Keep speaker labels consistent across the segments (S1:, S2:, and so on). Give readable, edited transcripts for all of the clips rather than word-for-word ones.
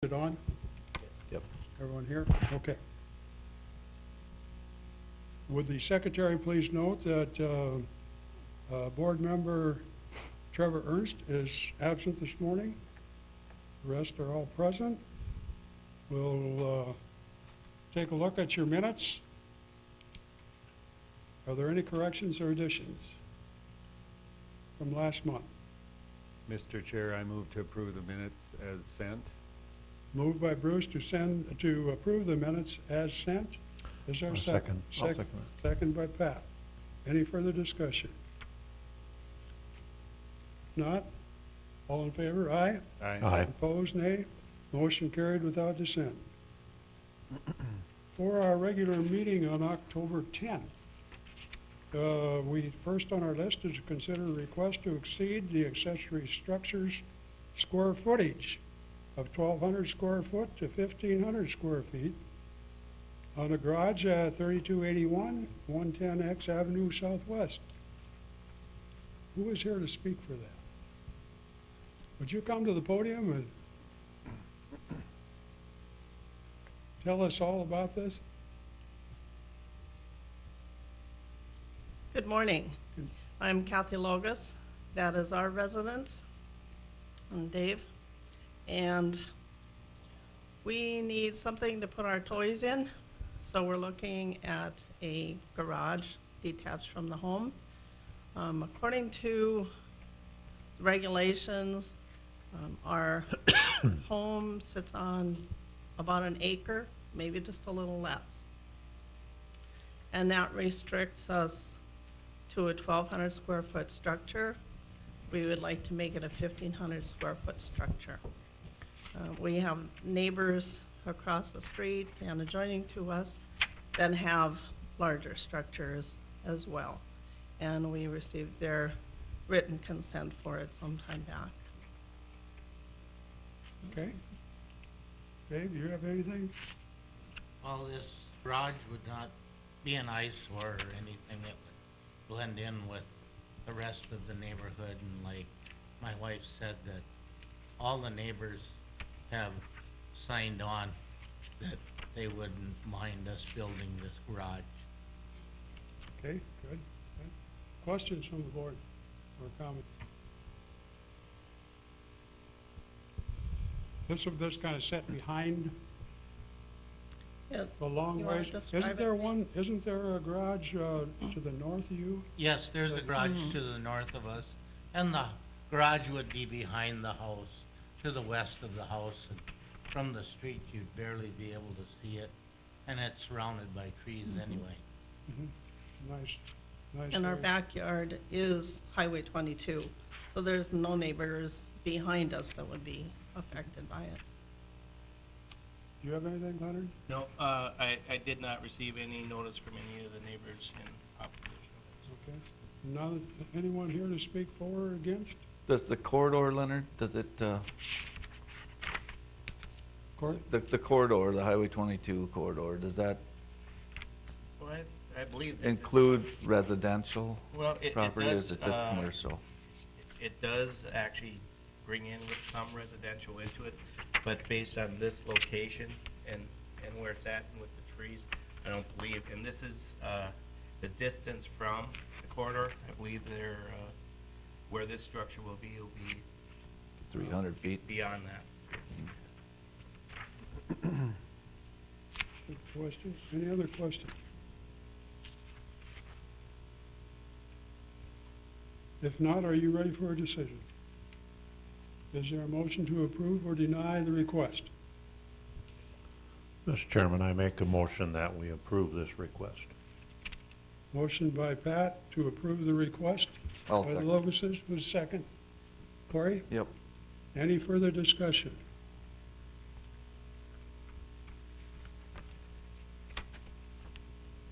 S1: it on?
S2: Yep.
S1: Everyone here? Okay. Would the secretary please note that board member Trevor Ernst is absent this morning. The rest are all present. We'll take a look at your minutes. Are there any corrections or additions from last month?
S3: Mr. Chair, I move to approve the minutes as sent.
S1: Moved by Bruce to approve the minutes as sent. Is there a second?
S2: I'll second it.
S1: Second by Pat. Any further discussion? Not? All in favor? Aye.
S2: Aye.
S1: Opposed? Nay. Motion carried without dissent. For our regular meeting on October 10th, we first on our list is to consider a request to exceed the accessory structures square footage of 1,200 square foot to 1,500 square feet on a garage at 3281 110X Avenue Southwest. Who is here to speak for that? Would you come to the podium and tell us all about this?
S4: Good morning. I'm Kathy Logus. That is our residence, and Dave. And we need something to put our toys in, so we're looking at a garage detached from the home. According to regulations, our home sits on about an acre, maybe just a little less. And that restricts us to a 1,200 square foot structure. We would like to make it a 1,500 square foot structure. We have neighbors across the street and adjoining to us that have larger structures as well. And we received their written consent for it some time back.
S1: Okay. Dave, do you have anything?
S5: Well, this garage would not be an eyesore or anything. It would blend in with the rest of the neighborhood. And like my wife said, that all the neighbors have signed on that they wouldn't mind us building this garage.
S1: Okay, good. Questions from the board or comments? This kind of set behind
S4: Yeah,
S1: the long
S4: You wanna
S1: ways.
S4: describe
S1: Isn't there a garage to the north of you?
S5: Yes, there's a garage to the north of us, and the garage would be behind the house, to the west of the house. And from the street, you'd barely be able to see it, and it's surrounded by trees anyway.
S1: Nice
S4: and our
S1: area.
S4: backyard is Highway 22, so there's no neighbors behind us that would be affected by it.
S1: Do you have anything, Leonard?
S6: No, I did not receive any notice from any of the neighbors in opposition.
S1: Okay. None, anyone here to speak for or against?
S2: Does the corridor, Leonard, does it,
S1: Cory?
S2: the corridor, the Highway 22 corridor, does that
S6: Well, I believe this
S2: include residential
S6: well, it
S2: property, or
S6: does,
S2: is it just commercial?
S6: It does actually bring in with some residential into it, but based on this location and where it's at and with the trees, I don't believe, and this is, the distance from the corridor, I believe they're, where this structure will be
S2: 300 feet?
S6: beyond that.
S1: Good question. Any other questions? If not, are you ready for a decision? Is there a motion to approve or deny the request?
S7: Mr. Chairman, I make a motion that we approve this request.
S1: Motion by Pat to approve the request.
S2: I'll
S1: By the
S2: second.
S1: Loguses, was second. Cory?
S2: Yep.
S1: Any further discussion?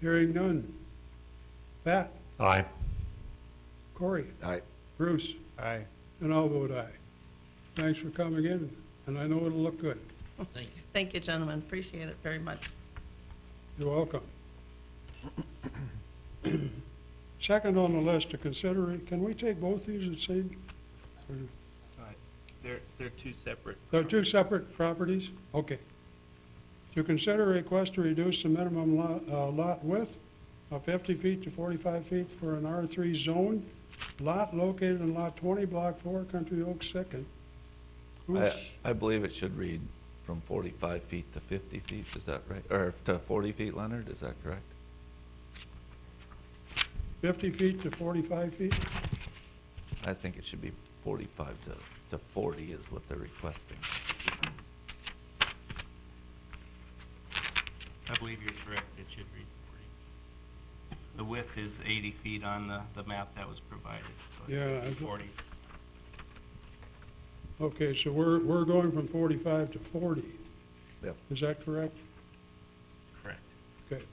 S1: Hearing none. Pat?
S7: Aye.
S1: Cory?
S2: Aye.
S1: Bruce?
S3: Aye.
S1: And I'll vote aye. Thanks for coming in, and I know it'll look good.
S5: Thank you.
S4: Thank you, gentlemen, appreciate it very much.
S1: You're welcome. Second on the list to consider, can we take both these at the same? or-
S6: They're two separate.
S1: They're two separate properties? Okay. To consider a request to reduce the minimum lot width of 50 feet to 45 feet for an R3 zone lot located in Lot 20, Block 4, Country Oaks Second.
S2: I believe it should read from 45 feet to 50 feet, is that right? Or to 40 feet, Leonard, is that correct?
S1: 50 feet to 45 feet?
S2: I think it should be 45 to 40 is what they're requesting.
S6: I believe you're correct, it should read 40. The width is 80 feet on the map that was provided, so
S1: Yeah,
S6: it
S1: I
S6: should be
S1: thought-
S6: 40.
S1: Okay, so we're going from 45 to 40.
S2: Yep.
S1: Is that correct?
S6: Correct.
S1: Okay.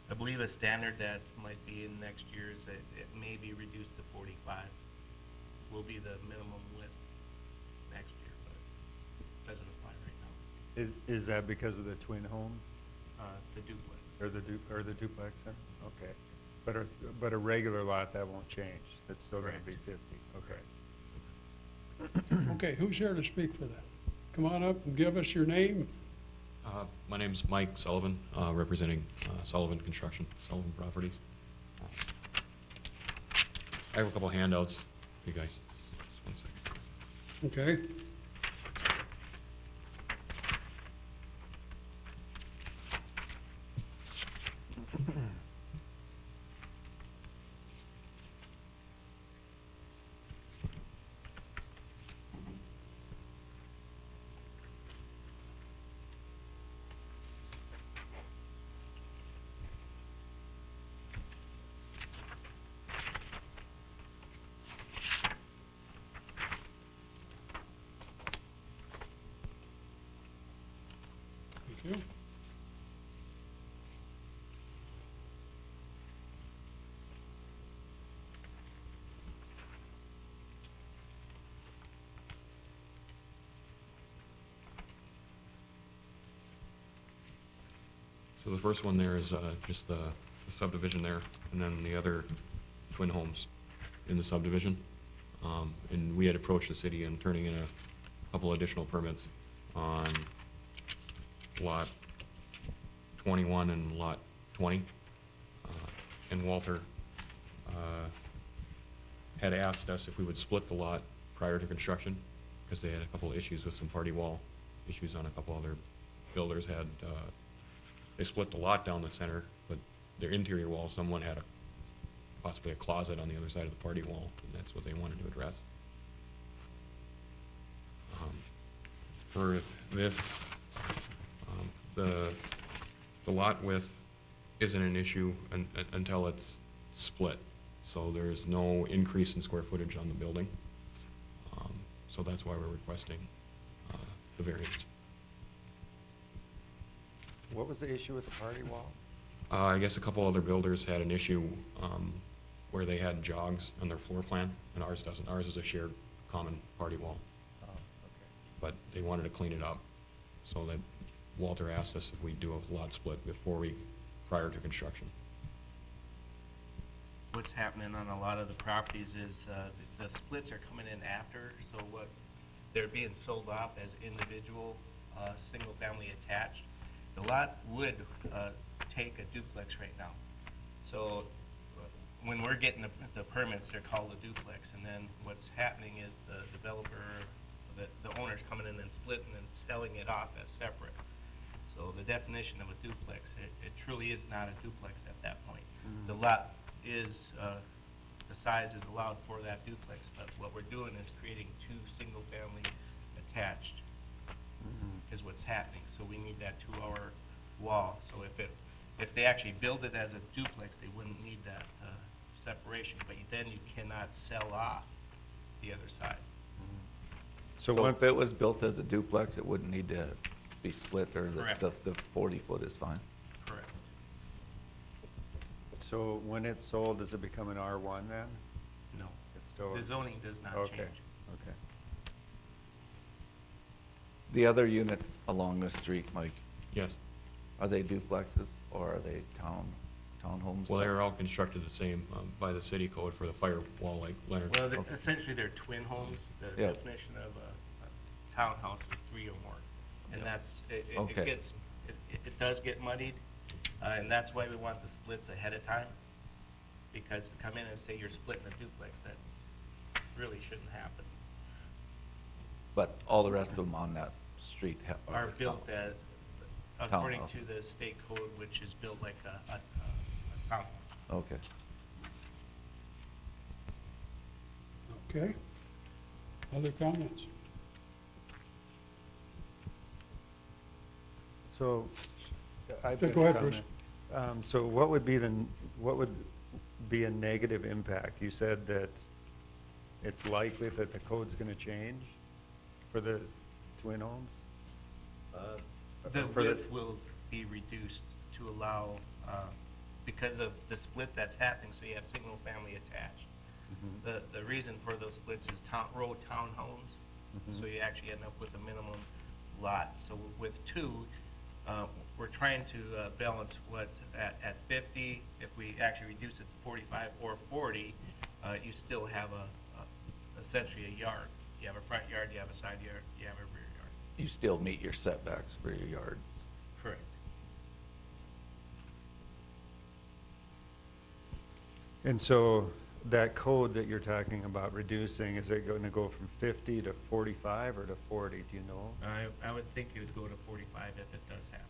S6: I believe a standard that might be in next year is that it may be reduced to 45. Will be the minimum width next year, but it doesn't apply right now.
S3: Is that because of the twin home
S6: The duplex.
S3: or the duplex there? Okay. But a regular lot, that won't change. That's still gonna be
S6: Correct.
S3: 50, okay.
S1: Okay, who's here to speak for that? Come on up and give us your name.
S8: My name's Mike Sullivan, representing Sullivan Construction, Sullivan Properties. I have a couple handouts for you guys. Just 1 second.
S1: Okay. Thank you.
S8: So the first one there is just the subdivision there, and then the other twin homes in the subdivision. And we had approached the city in turning in a couple additional permits on lot 21 and lot 20. And Walter had asked us if we would split the lot prior to construction, because they had a couple of issues with some party wall issues on a couple other builders had, they split the lot down the center, but their interior wall, someone had possibly a closet on the other side of the party wall, and that's what they wanted to address. For this, the lot width isn't an issue until it's split. So there's no increase in square footage on the building. So that's why we're requesting the variance.
S3: What was the issue with the party wall?
S8: I guess a couple other builders had an issue where they had jogs on their floor plan, and ours doesn't. Ours is a shared common party wall.
S3: Oh, okay.
S8: But they wanted to clean it up, so that Walter asked us if we'd do a lot split prior to construction.
S6: What's happening on a lot of the properties is the splits are coming in after, so what, they're being sold off as individual, single-family attached. The lot would take a duplex right now. So when we're getting the permits, they're called a duplex, and then what's happening is the developer, the owner's coming in and splitting and selling it off as separate. So the definition of a duplex, it truly is not a duplex at that point. The lot is, the size is allowed for that duplex, but what we're doing is creating two single-family attached is what's happening. So we need that 2-hour wall. So if they actually build it as a duplex, they wouldn't need that separation, but then you cannot sell off the other side.
S3: So
S2: So
S3: once,
S2: if it was built as a duplex, it wouldn't need to be split, or
S6: Correct.
S2: the 40-foot is fine?
S6: Correct.
S3: so when it's sold, does it become an R1 then?
S6: No.
S3: It's still.
S6: The zoning does not
S3: Okay,
S6: change.
S3: okay.
S2: The other units along the street, Mike,
S8: Yes,
S2: are they duplexes or are they town? townhomes?
S8: Well, they're all constructed the same, by the city code for the firewall, like Leonard.
S6: Well,
S2: Okay.
S6: essentially, they're twin homes. The
S2: Yeah.
S6: definition of a townhouse is 3 or more. And
S2: Yeah.
S6: that's, it
S2: Okay.
S6: gets, it does get muddied, and that's why we want the splits ahead of time. Because to come in and say you're splitting a duplex, that really shouldn't happen.
S2: But all the rest of them on that street
S6: Are built
S2: town-
S6: according
S2: Townhouse.
S6: to the state code, which is built like a townhouse.
S2: Okay.
S1: Okay. Other comments?
S3: So, I've
S1: Yeah,
S3: got
S1: go
S3: a
S1: ahead, Bruce.
S3: comment. So what would be a negative impact? You said that it's likely that the code's gonna change for the twin homes?
S6: The
S3: For the-
S6: width will be reduced to allow, because of the split that's happening, so you have single-family attached.
S3: Mhm.
S6: The reason for those splits is row townhomes, so
S3: Mhm.
S6: you actually end up with a minimum lot. So with 2, we're trying to balance what, at 50, if we actually reduce it to 45 or 40, you still have essentially a yard. You have a front yard, you have a side yard, you have a rear yard.
S2: You still meet your setbacks for your yards.
S6: Correct.
S3: And so that code that you're talking about reducing, is it gonna go from 50 to 45 or to 40, do you know?
S6: I would think it would go to 45 if it does happen.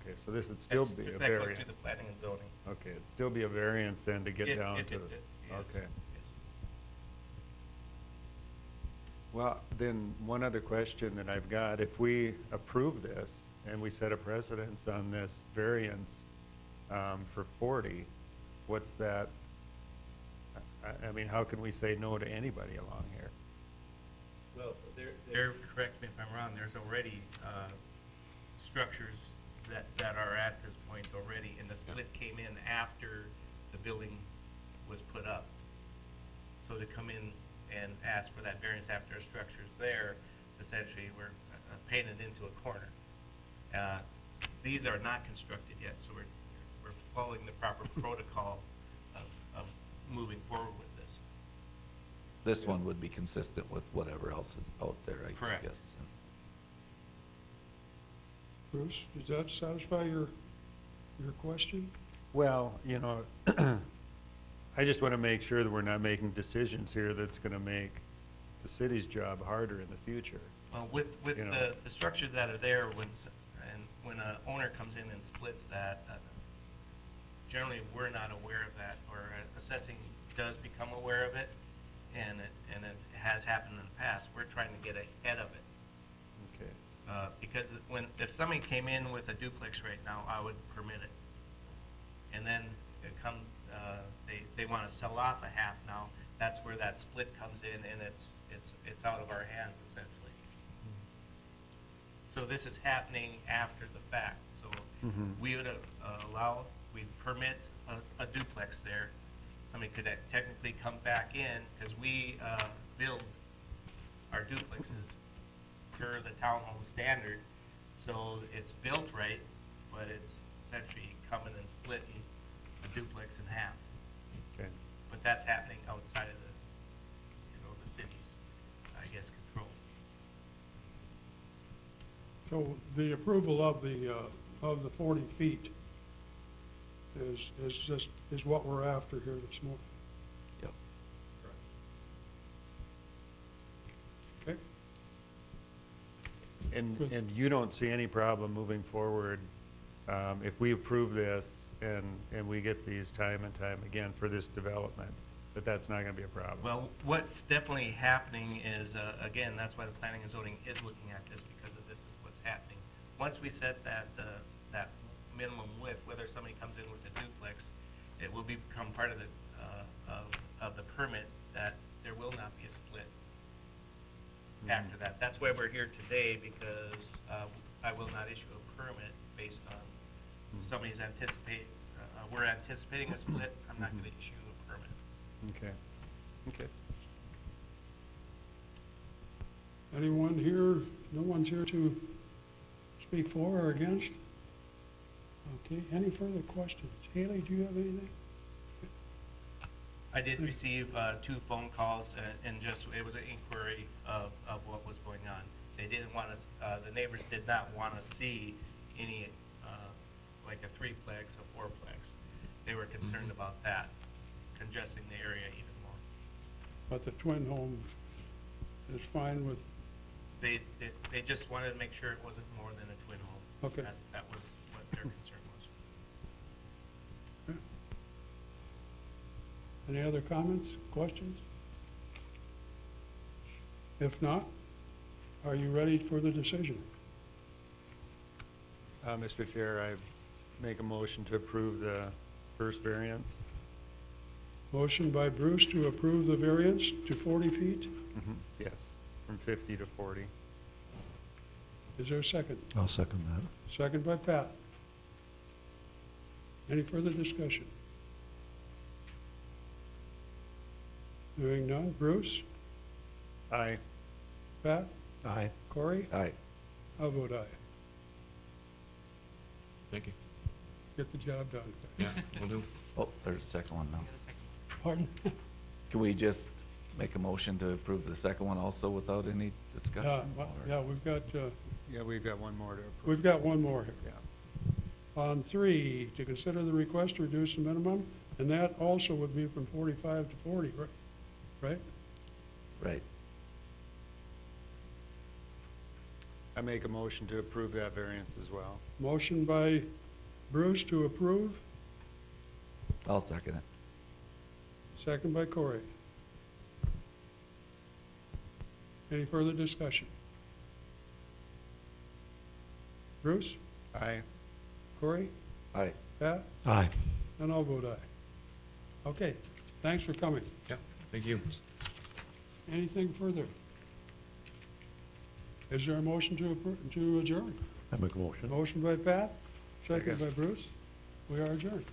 S3: Okay, so this would still
S6: That's-
S3: be a
S6: That goes
S3: variance.
S6: through the planning and zoning.
S3: Okay, it'd still be a variance then to get
S6: It-
S3: down
S6: it-
S3: to,
S6: yes,
S3: okay.
S6: yes.
S3: Well, then, one other question that I've got, if we approve this and we set a precedence on this variance for 40, what's that? I mean, how can we say no to anybody along here?
S6: Well, correct me if I'm wrong, there's already structures that are at this point already, and the split came in after the building was put up. So to come in and ask for that variance after a structure's there, essentially, we're painted into a corner. These are not constructed yet, so we're following the proper protocol of moving forward with this.
S2: This one would be consistent with whatever else is out there, I
S6: Correct.
S2: guess.
S1: Bruce, does that satisfy your question?
S3: Well, you know, I just want to make sure that we're not making decisions here that's going to make the city's job harder in the future.
S6: Well, with
S3: You know.
S6: the structures that are there, when an owner comes in and splits that, generally, we're not aware of that, or assessing does become aware of it, and it has happened in the past. We're trying to get ahead of it.
S3: Okay.
S6: Because if somebody came in with a duplex right now, I would permit it. And then they want to sell off a half now, that's where that split comes in, and it's out of our hands essentially. So this is happening after the fact, so
S3: Mhm.
S6: we would we'd permit a duplex there. Somebody could technically come back in, because we build our duplexes per the townhome standard, so it's built right, but it's essentially coming and splitting a duplex in half.
S3: Okay.
S6: But that's happening outside of the city's, I guess, control.
S1: So the approval of the 40 feet is what we're after here this morning.
S2: Yep.
S1: Okay? Good.
S3: And you don't see any problem moving forward if we approve this and we get these time and time again for this development, that's not going to be a problem?
S6: Well, what's definitely happening is, again, that's why the planning and zoning is looking at this, because of this is what's happening. Once we set that minimum width, whether somebody comes in with a duplex, it will become part of the permit that there will not be a split after that. That's why we're here today, because I will not issue a permit based on somebody's we're anticipating a split. I'm not going to issue a permit.
S3: Okay. Okay.
S1: Anyone here, no one's here to speak for or against? Okay, any further questions? Haley, do you have anything?
S6: I did receive 2 phone calls, and just, it was an inquiry of what was going on. They didn't want us, the neighbors did not want to see any, like a 3-plex, a 4-plex. They were concerned about that, congesting the area even more.
S1: But the twin home is fine with,
S6: They just wanted to make sure it wasn't more than a twin home.
S1: Okay.
S6: That was what their concern was.
S1: any other comments, questions? If not, are you ready for the decision?
S3: Mr. Chair, I make a motion to approve the first variance.
S1: Motion by Bruce to approve the variance to 40 feet.
S3: Yes, from 50 to 40.
S1: Is there a second?
S7: I'll second that.
S1: Second by Pat. Any further discussion? Hearing none. Bruce?
S3: Aye.
S1: Pat?
S7: Aye.
S1: Corey?
S2: Aye.
S1: I'll vote aye.
S8: Thank you.
S1: Get the job done.
S8: Yeah, will do.
S2: Oh, there's a second one now.
S1: Pardon?
S2: Can we just make a motion to approve the second one also without any discussion? or-
S1: Yeah, we've got,
S3: Yeah, we've got one more to approve.
S1: we've got one more here.
S3: Yeah.
S1: On 3, to consider the request to reduce the minimum, and that also would be from 45 to 40, right?
S2: Right.
S3: I make a motion to approve that variance as well.
S1: Motion by Bruce to approve,
S2: I'll second it.
S1: second by Corey. Any further discussion? Bruce?
S3: Aye.
S1: Corey?
S2: Aye.
S1: Pat?
S7: Aye.
S1: And I'll vote aye. Okay, thanks for coming.
S8: Yeah, thank you.
S1: Anything further? Is there a motion to adjourn?
S7: I make a motion.
S1: Motion by Pat, second by Bruce. We are adjourned.